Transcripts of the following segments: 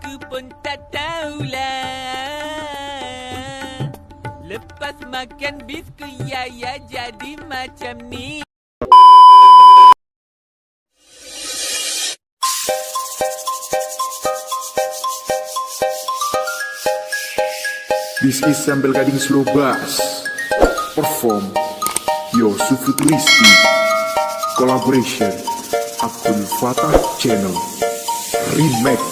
Aku pun tak tahulah. Lepas makan biskuit Yaya jadi macam ni. This is Sambil Gading Slow Bass. Perform Yosuf Futuristi. Collaboration Abdul Fatah Channel. Remake.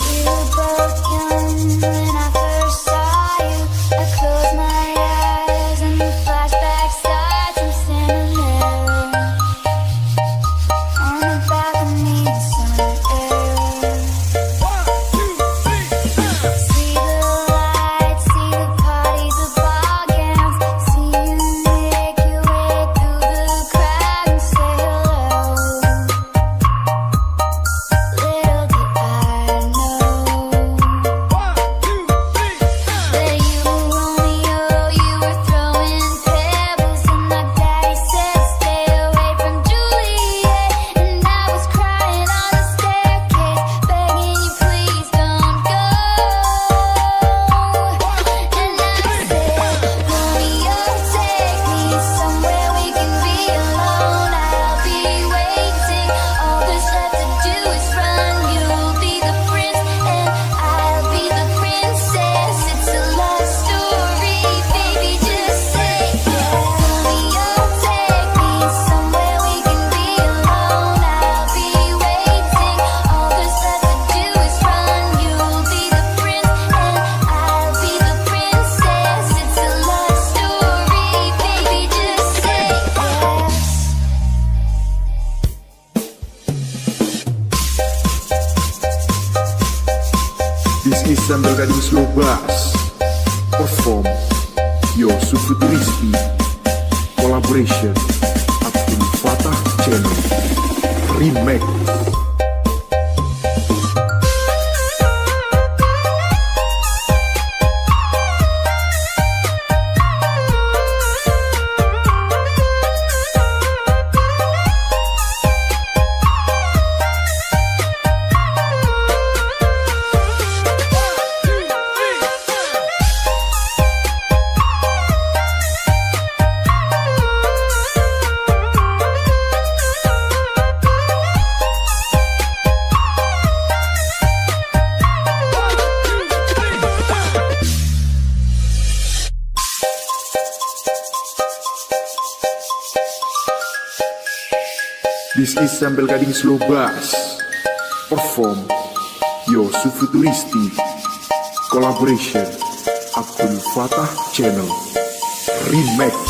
This is Sambil Gading Slow Bass. Perform Yosuf Futuristi. Collaboration Abdul Fatah Channel. Remake. This is Sambil Gading Slow Bass. Perform Yosuf Futuristi. Collaboration Abdul Fatah Channel. Remake.